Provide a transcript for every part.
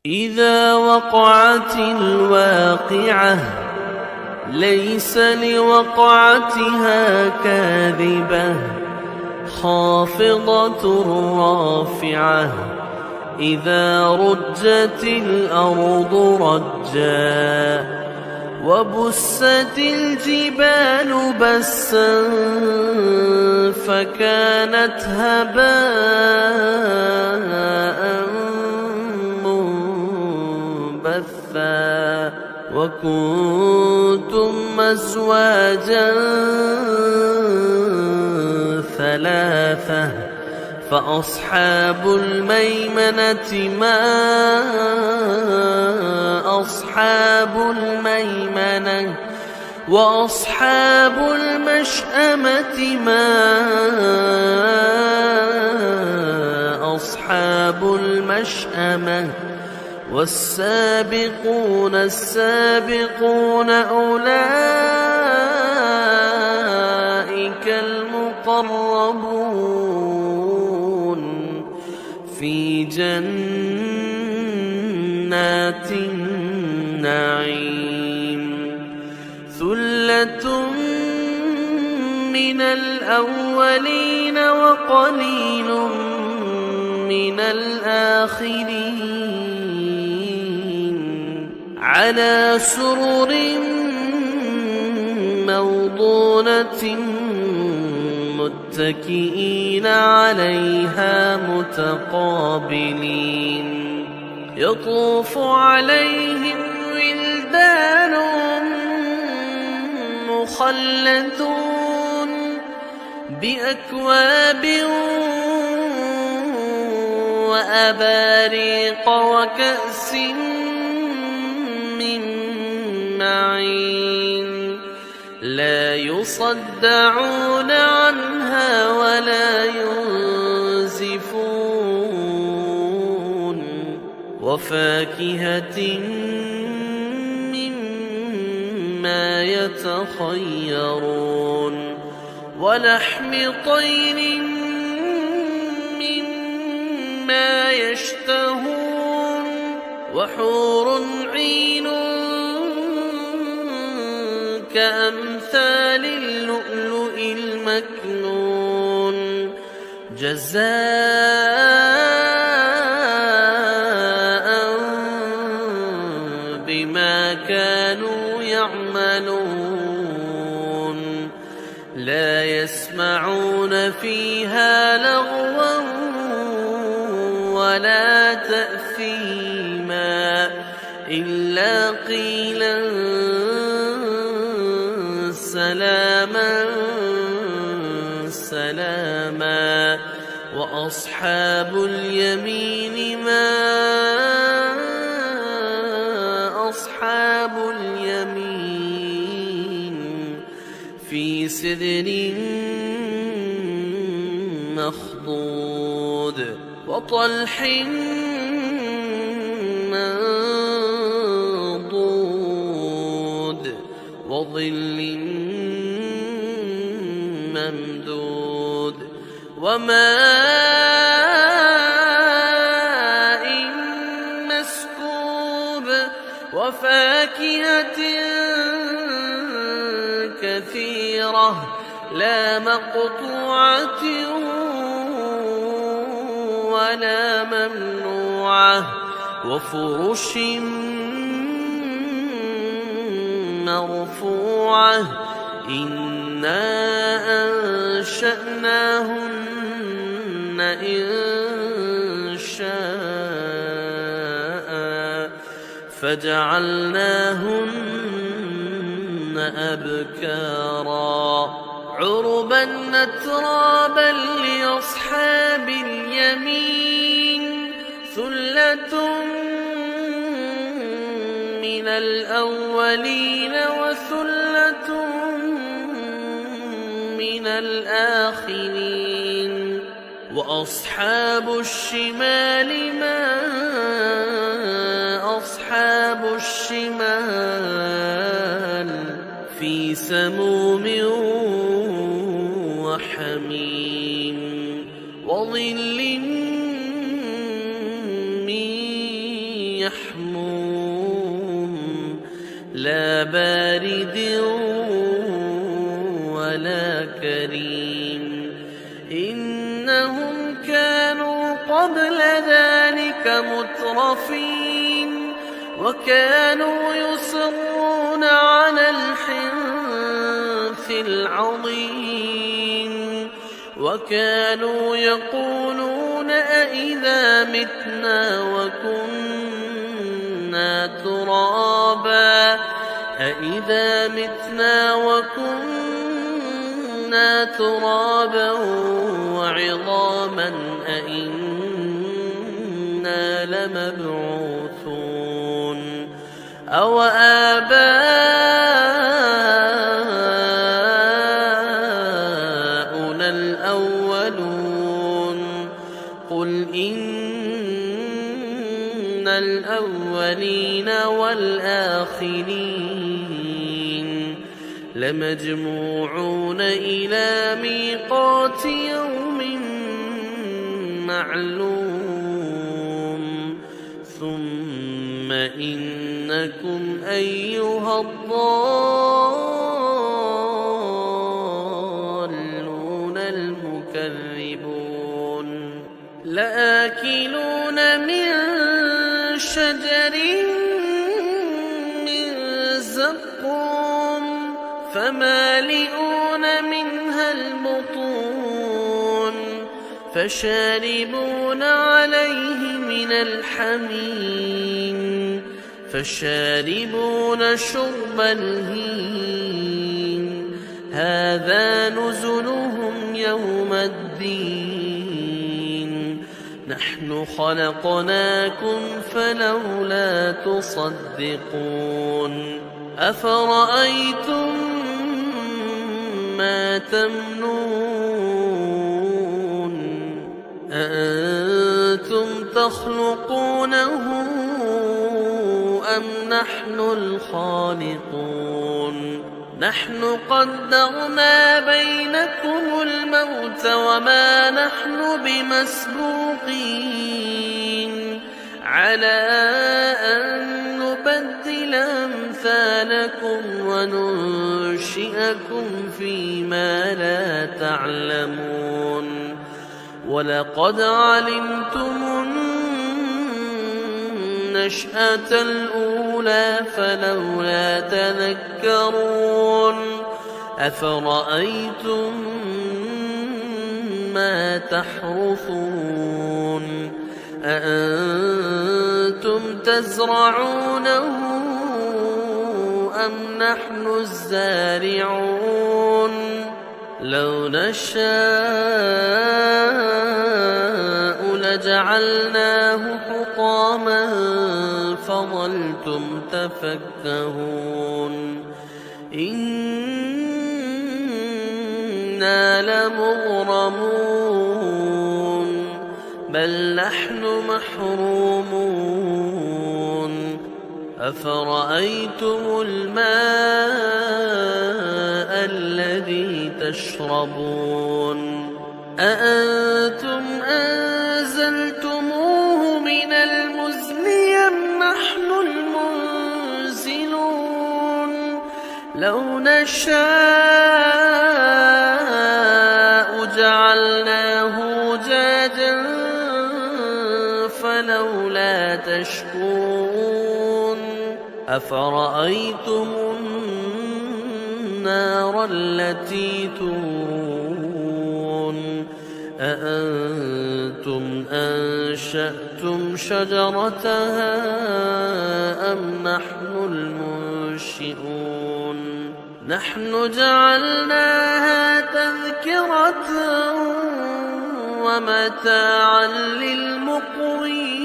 إذا وقعت الواقعة ليس لوقعتها كاذبة خافضة رافعة إذا رجت الأرض رجا وبست الجبال بسا فكانت هباء منبثا وكنتم أزواجا ثلاثة فأصحاب الميمنة ما أصحاب الميمنة وأصحاب المشأمة ما أصحاب المشأمة والسابقون السابقون أولئك المقربون في جنات النعيم ثلة من الأولين وقليل من الآخرين على سرر موضونة متكئين عليها متقابلين يطوف عليهم ولدان مخلدون بأكواب وأباريق وكأس من معين لا يصدعون عنها ولا ينزفون وفاكهة مما يتخيرون ولحم طير مما يشتهون وحور عين كأمثال اللؤلؤ المكنون جزاء بما كانوا يعملون لا يسمعون فيها لغوا ولا تأثيما إلا قيلا سلاما سلاما وأصحاب اليمين ما أصحاب اليمين في سدر مخضود وطلح منضود وظل ممدود وماء مسكوب وفاكهة كثيرة لا مقطوعة ولا ممنوعة وفرش مرفوعة إنا أنشأناهن إن شاء فجعلناهن أبكارا عربا أترابا لأصحاب اليمين ثلة من الأولين وثلة من الآخرين وأصحاب الشمال ما أصحاب الشمال في سموم وحميم وظل من يحموم لا بارد ولا كريم إنهم كانوا قبل ذلك مترفين وكانوا يصرون على الحنث العظيم وكانوا يقولون أإذا متنا وكنا ترابا وعظاما أإنا لمبعوثون أو آباؤنا الأولون قل إن الأولين والآخرين لمجموعون إلى ميقات يوم معلوم ثم إنكم أيها الضالون المكذبون لآكلون من شجر من زقوم فمالئون منها البطون فشاربون عليه من الحميم فشاربون شرب الهيم هذا نزلهم يوم الدين نحن خلقناكم فلولا تصدقون أفرأيتم ما تمنون أأنتم تخلقونه أم نحن الخالقون نحن قدرنا بينكم الموت وما نحن بمسبوقين على أن نبدل أمثالكم وننشئكم فيما لا تعلمون ولقد علمتم النشأة الأولى فلولا تذكرون أفرأيتم ما تحرثون أأنتم تزرعونه أم نحن الزارعون لو نشاء لجعلناه حطاما فظلتم تفكهون إنا لمغرمون بل نحن محرومون أفرأيتم الماء الذي تشربون أأنتم أنزلتموه من المزن أم نحن المنزلون لو نشاء جعلناه أجاجا فلولا تشكرون أفرأيتم النار التي تورون أأنتم أنشأتم شجرتها أم نحن المنشئون نحن جعلناها تذكرة ومتاعا للمقوين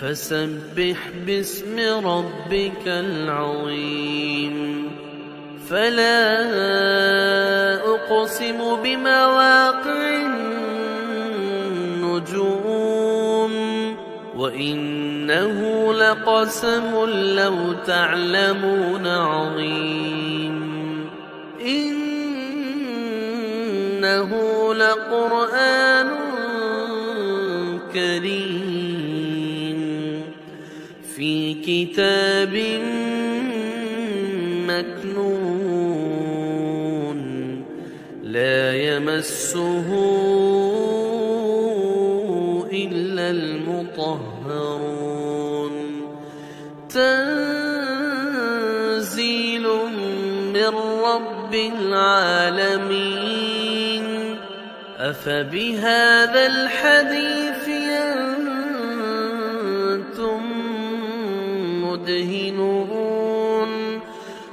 فسبح باسم ربك العظيم فلا أقسم بمواقع النجوم وإنه لقسم لو تعلمون عظيم إنه لقرآن كريم في كتاب مكنون لا يمسه إلا المطهرون تنزيل من رب العالمين أفبهذا الحديث أنتم مدهنون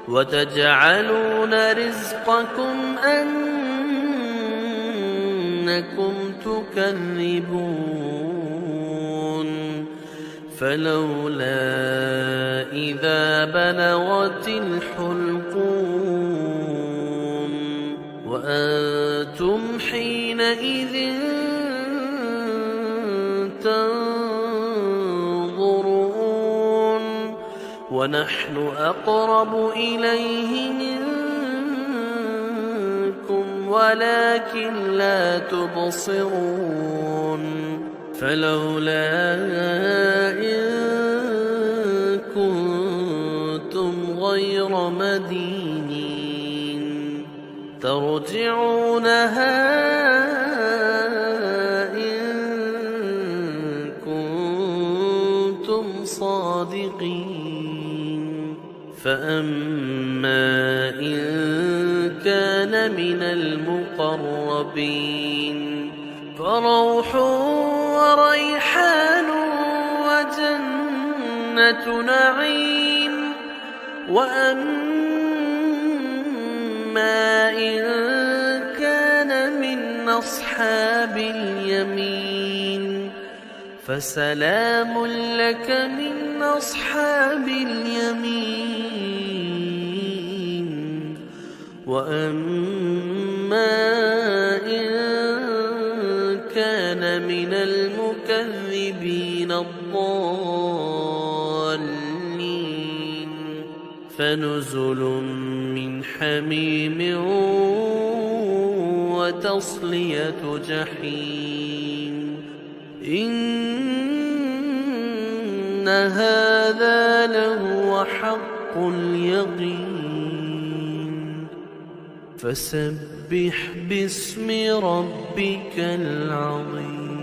وتجعلون رزقكم أنكم تكذبون فلولا إذا بلغت الحلقوم وأنتم حينئذ تنظرون ونحن أقرب إليه منكم ولكن لا تبصرون فلولا إن كنتم غير مدينين ترجعونها إن كنتم صادقين فأما إن كان من المقربين فروح وريحان وجنة نعيم وأما إن كان من أصحاب اليمين فسلام لك من أصحاب اليمين وأما إن كان من المكذبين الضالين فنزل من حميم وتصلية جحيم إن هذا لهو حق اليقين فسبح باسم ربك العظيم.